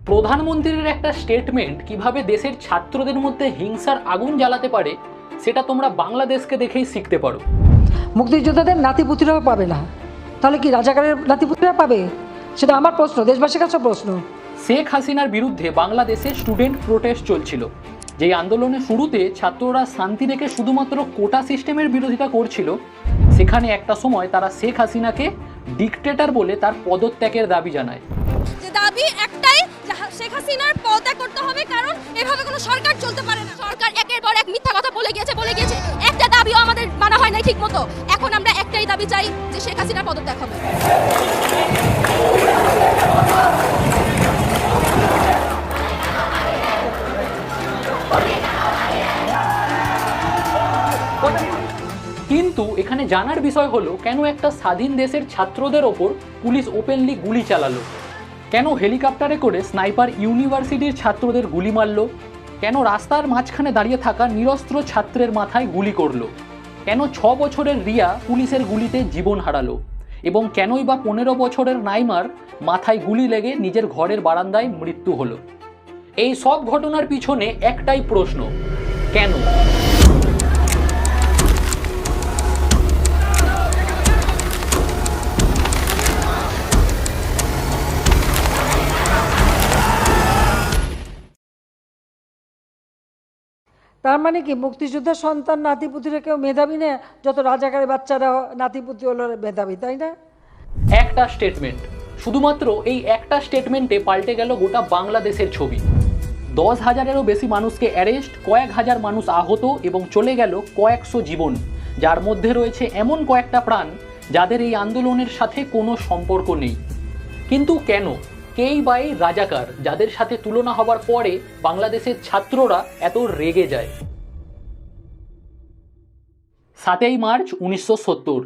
প্রধানমন্ত্রীর একটা স্টেটমেন্ট কিভাবে দেশের ছাত্রদের মধ্যে হিংসার আগুন জ্বালাতে পারে সেটা তোমরা বাংলাদেশকে দেখেই শিখতে পারো। মুক্তিযোদ্ধাদের নাতিপুতিরাও পাবে না, তাহলে কি রাজাকারের নাতিপুতিরা পাবে? সেটা আমার প্রশ্ন, দেশবাসীর কাছে প্রশ্ন। শেখ হাসিনার বিরুদ্ধে বাংলাদেশে স্টুডেন্ট প্রোটেস্ট চলছিল। যেই আন্দোলনের শুরুতে ছাত্ররা শান্তি রেখে শুধুমাত্র কোটা সিস্টেমের বিরোধিতা করছিল, সেখানে একটা সময় তারা শেখ হাসিনাকে ডিকটেটর বলে তার পদত্যাগের দাবি জানায়। যে দাবি একটাই, শেখ হাসিনার পদত্যাগ করতে হবে, কারণ এভাবে কোনো সরকার চলতে পারে না। সরকার একের পর এক মিথ্যা কথা বলে গিয়েছে। একটা দাবিও আমাদের মানা হয় নাই ঠিক মতো। এখন আমরা একটাই দাবি চাই যে শেখ হাসিনার পদত্যাগ হবে। কিন্তু এখানে জানার বিষয় হলো, কেন একটা স্বাধীন দেশের ছাত্রদের ওপর পুলিশ ওপেনলি গুলি চালালো? কেন হেলিকপ্টারে করে স্নাইপার ইউনিভার্সিটির ছাত্রদের গুলি মারলো? কেন রাস্তার মাঝখানে দাঁড়িয়ে থাকা নিরস্ত্র ছাত্রের মাথায় গুলি করলো? কেন 6 বছরের রিয়া পুলিশের গুলিতে জীবন হারালো? এবং কেনই বা 15 বছরের নাইমার মাথায় গুলি লেগে নিজের ঘরের বারান্দায় মৃত্যু হলো? এই সব ঘটনার পিছনে একটাই প্রশ্ন, কেন? তার মানে কি মুক্তিযোদ্ধার সন্তান নাতিপুতিরা কেউ মেধাবী না, যত রাজাকারের বাচ্চারা নাতিপুতি হলো মেধাবী, তাই না? একটা স্টেটমেন্ট, শুধুমাত্র এই একটা স্টেটমেন্টে পাল্টে গেল গোটা বাংলাদেশের ছবি। 10,000-এরও বেশি মানুষকে অ্যারেস্ট, কয়েক হাজার মানুষ আহত এবং চলে গেল কয়েকশো জীবন, যার মধ্যে রয়েছে এমন কয়েকটা প্রাণ যাদের এই আন্দোলনের সাথে কোনো সম্পর্ক নেই। কিন্তু কেন? কেই বা এই রাজাকার যাদের সাথে তুলনা হবার পরে বাংলাদেশের ছাত্ররা এত রেগে যায়? 7ই মার্চ 1970।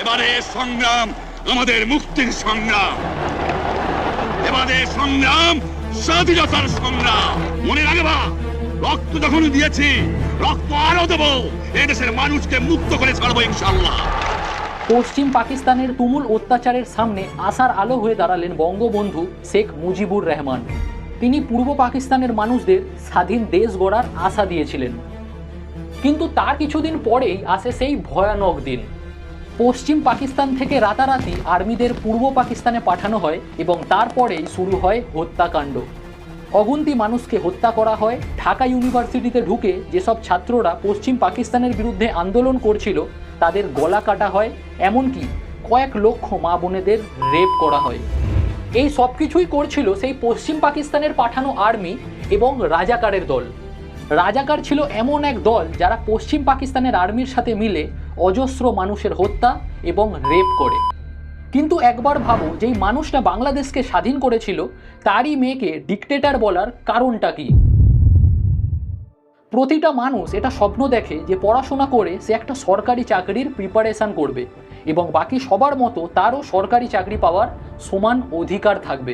এবারে সংগ্রাম আমাদের মুক্তির সংগ্রাম, এবারে সংগ্রাম স্বাধীনতার সংগ্রাম। মনে রাখবা, রক্ত যখন দিয়েছি, রক্ত আরো দেবো। এদেশের মানুষকে মুক্ত করে ছাড়বো ইনশাআল্লাহ। পশ্চিম পাকিস্তানের তুমুল অত্যাচারের সামনে আশার আলো হয়ে দাঁড়ালেন বঙ্গবন্ধু শেখ মুজিবুর রহমান। তিনি পূর্ব পাকিস্তানের মানুষদের স্বাধীন দেশ গড়ার আশা দিয়েছিলেন। কিন্তু তার কিছুদিন পরেই আসে সেই ভয়ানক দিন। পশ্চিম পাকিস্তান থেকে রাতারাতি আর্মিদের পূর্ব পাকিস্তানে পাঠানো হয় এবং তারপরেই শুরু হয় হত্যাকাণ্ড। অগুন্তি মানুষকে হত্যা করা হয়। ঢাকা ইউনিভার্সিটিতে ঢুকে যেসব ছাত্ররা পশ্চিম পাকিস্তানের বিরুদ্ধে আন্দোলন করছিল তাদের গলা কাটা হয়, এমনকি কয়েক লক্ষ মা বোনেদের রেপ করা হয়। এই সব কিছুই করছিল সেই পশ্চিম পাকিস্তানের পাঠানো আর্মি এবং রাজাকারের দল। রাজাকার ছিল এমন এক দল যারা পশ্চিম পাকিস্তানের আর্মির সাথে মিলে অজস্র মানুষের হত্যা এবং রেপ করে। কিন্তু একবার ভাবো, যেই মানুষটা বাংলাদেশকে স্বাধীন করেছিল তারই মেয়েকে ডিকটেটর বলার কারণটা কি? প্রতিটা মানুষ এটা স্বপ্ন দেখে যে পড়াশোনা করে সে একটা সরকারি চাকরির প্রিপারেশন করবে এবং বাকি সবার মতো তারও সরকারি চাকরি পাওয়ার সমান অধিকার থাকবে।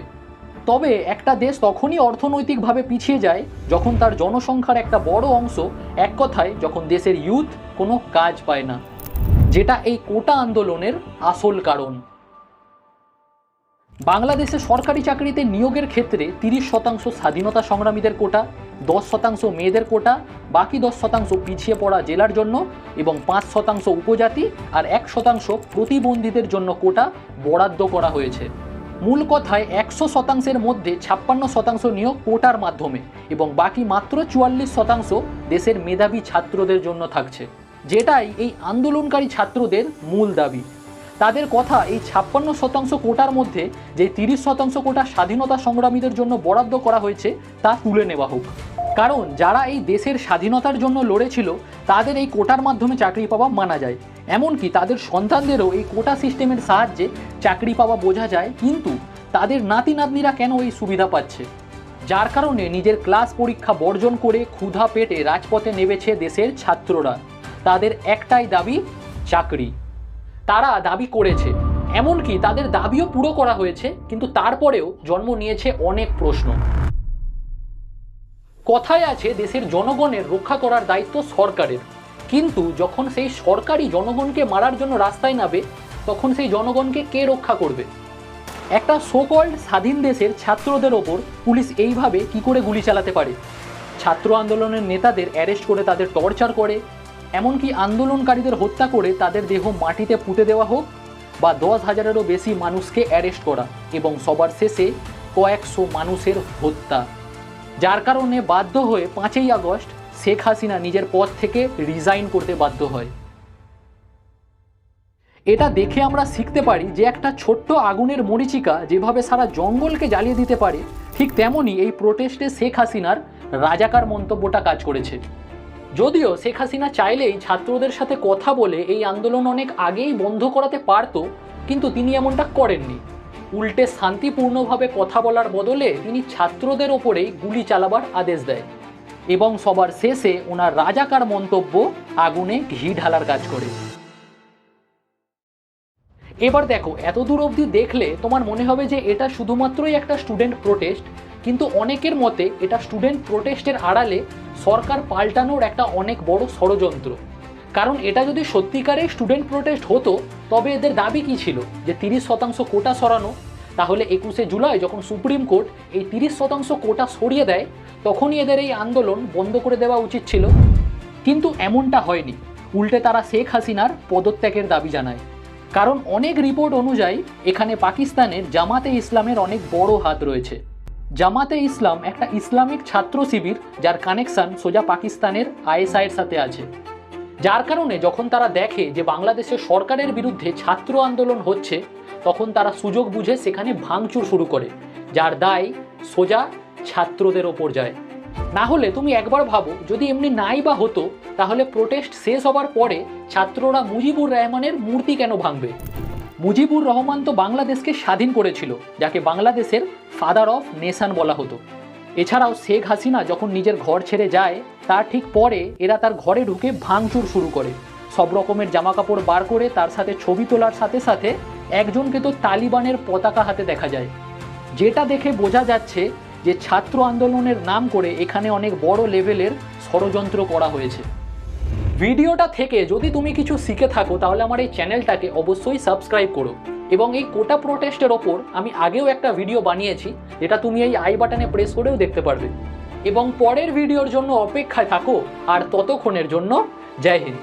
তবে একটা দেশ তখনই অর্থনৈতিকভাবে পিছিয়ে যায় যখন তার জনসংখ্যার একটা বড় অংশ, এক কথায় যখন দেশের ইউথ কোনো কাজ পায় না, যেটা এই কোটা আন্দোলনের আসল কারণ। বাংলাদেশে সরকারি চাকরিতে নিয়োগের ক্ষেত্রে 30% স্বাধীনতা সংগ্রামীদের কোটা, 10% মেয়েদের কোটা, বাকি 10% পিছিয়ে পড়া জেলার জন্য এবং 5% উপজাতি আর 1% প্রতিবন্ধীদের জন্য কোটা বরাদ্দ করা হয়েছে। মূল কথায় 100%-এর মধ্যে 56% নিয়োগ কোটার মাধ্যমে এবং বাকি মাত্র 44% দেশের মেধাবী ছাত্রদের জন্য থাকছে, যেটাই এই আন্দোলনকারী ছাত্রদের মূল দাবি। তাদের কথা, এই 56% কোটার মধ্যে যে 30% কোটা স্বাধীনতা সংগ্রামীদের জন্য বরাদ্দ করা হয়েছে তা তুলে নেওয়া হোক। কারণ যারা এই দেশের স্বাধীনতার জন্য লড়েছিল তাদের এই কোটার মাধ্যমে চাকরি পাওয়া মানা যায়, এমনকি তাদের সন্তানদেরও এই কোটা সিস্টেমের সাহায্যে চাকরি পাওয়া বোঝা যায়। কিন্তু তাদের নাতি নাতনিরা কেন এই সুবিধা পাচ্ছে? যার কারণে নিজের ক্লাস পরীক্ষা বর্জন করে ক্ষুধা পেটে রাজপথে নেমেছে দেশের ছাত্ররা। তাদের একটাই দাবি, চাকরি। তারা দাবি করেছে, এমনকি তাদের দাবিও পুরো করা হয়েছে, কিন্তু তারপরেও জন্ম নিয়েছে অনেক প্রশ্ন। কথায় আছে দেশের জনগণের রক্ষা করার দায়িত্ব সরকারের, কিন্তু যখন সেই সরকারই জনগণকে মারার জন্য রাস্তায় নামে তখন সেই জনগণকে কে রক্ষা করবে? একটা সোকল্ড স্বাধীন দেশের ছাত্রদের ওপর পুলিশ এইভাবে কি করে গুলি চালাতে পারে? ছাত্র আন্দোলনের নেতাদের অ্যারেস্ট করে তাদের টর্চার করে, এমনকি আন্দোলনকারীদের হত্যা করে তাদের দেহ মাটিতে পুঁতে দেওয়া হোক, বা 10,000-এরও বেশি মানুষকে অ্যারেস্ট করা এবং সবার শেষে কয়েকশো মানুষের হত্যা, যার কারণে বাধ্য হয়ে 5ই আগস্ট শেখ হাসিনা নিজের পদ থেকে রিজাইন করতে বাধ্য হয়। এটা দেখে আমরা শিখতে পারি যে একটা ছোট্ট আগুনের মরীচিকা যেভাবে সারা জঙ্গলকে জ্বালিয়ে দিতে পারে, ঠিক তেমনই এই প্রোটেস্টে শেখ হাসিনার রাজাকার মন্তব্যটা কাজ করেছে। যদিও শেখ হাসিনা চাইলেই ছাত্রদের সাথে কথা বলে এই আন্দোলন অনেক আগেই বন্ধ করাতে পারত, কিন্তু তিনি এমনটা করেননি। উল্টে শান্তিপূর্ণভাবে কথা বলার বদলে তিনি ছাত্রদের ওপরেই গুলি চালাবার আদেশ দেয় এবং সবার শেষে ওনার রাজাকার মন্তব্য আগুনে ঘি ঢালার কাজ করে। এবার দেখো, এত দূর অবধি দেখলে তোমার মনে হবে যে এটা শুধুমাত্রই একটা স্টুডেন্ট প্রোটেস্ট, কিন্তু অনেকের মতে এটা স্টুডেন্ট প্রোটেস্টের আড়ালে সরকার পাল্টানোর একটা অনেক বড় ষড়যন্ত্র। কারণ এটা যদি সত্যিকারের স্টুডেন্ট প্রোটেস্ট হতো, তবে এদের দাবি কী ছিল? যে 30% কোটা সরানো। তাহলে 21শে জুলাই যখন সুপ্রিম কোর্ট এই 30% কোটা সরিয়ে দেয়, তখনই এদের এই আন্দোলন বন্ধ করে দেওয়া উচিত ছিল। কিন্তু এমনটা হয়নি, উল্টে তারা শেখ হাসিনার পদত্যাগের দাবি জানায়। কারণ অনেক রিপোর্ট অনুযায়ী এখানে পাকিস্তানের জামাতে ইসলামের অনেক বড় হাত রয়েছে। জামাতে ইসলাম একটা ইসলামিক ছাত্র শিবির যার কানেকশন সোজা পাকিস্তানের আইএসআইয়ের সাথে আছে, যার কারণে যখন তারা দেখে যে বাংলাদেশের সরকারের বিরুদ্ধে ছাত্র আন্দোলন হচ্ছে, তখন তারা সুযোগ বুঝে সেখানে ভাঙচুর শুরু করে, যার দায় সোজা ছাত্রদের ওপর যায়। না হলে তুমি একবার ভাবো, যদি এমনি নাই বা হতো, তাহলে প্রোটেস্ট শেষ হবার পরে ছাত্ররা মুজিবুর রহমানের মূর্তি কেন ভাঙবে? মুজিবুর রহমান তো বাংলাদেশকে স্বাধীন করেছিল, যাকে বাংলাদেশের ফাদার অফ নেশন বলা হতো। এছাড়াও শেখ হাসিনা যখন নিজের ঘর ছেড়ে যায়, তার ঠিক পরে এরা তার ঘরে ঢুকে ভাঙচুর শুরু করে, সব রকমের জামাকাপড় বার করে তার সাথে ছবি তোলার সাথে সাথে একজনকে তো তালিবানের পতাকা হাতে দেখা যায়, যেটা দেখে বোঝা যাচ্ছে যে ছাত্র আন্দোলনের নাম করে এখানে অনেক বড় লেভেলের ষড়যন্ত্র করা হয়েছে। ভিডিওটা থেকে যদি তুমি কিছু শিখে থাকো, তাহলে আমার এই চ্যানেলটাকে অবশ্যই সাবস্ক্রাইব করো। এবং এই কোটা প্রোটেস্টের ওপর আমি আগেও একটা ভিডিও বানিয়েছি, যেটা তুমি এই আই বাটনে প্রেস করেও দেখতে পারবে। এবং পরের ভিডিওর জন্য অপেক্ষায় থাকো, আর ততক্ষণের জন্য জয় হিন্দ।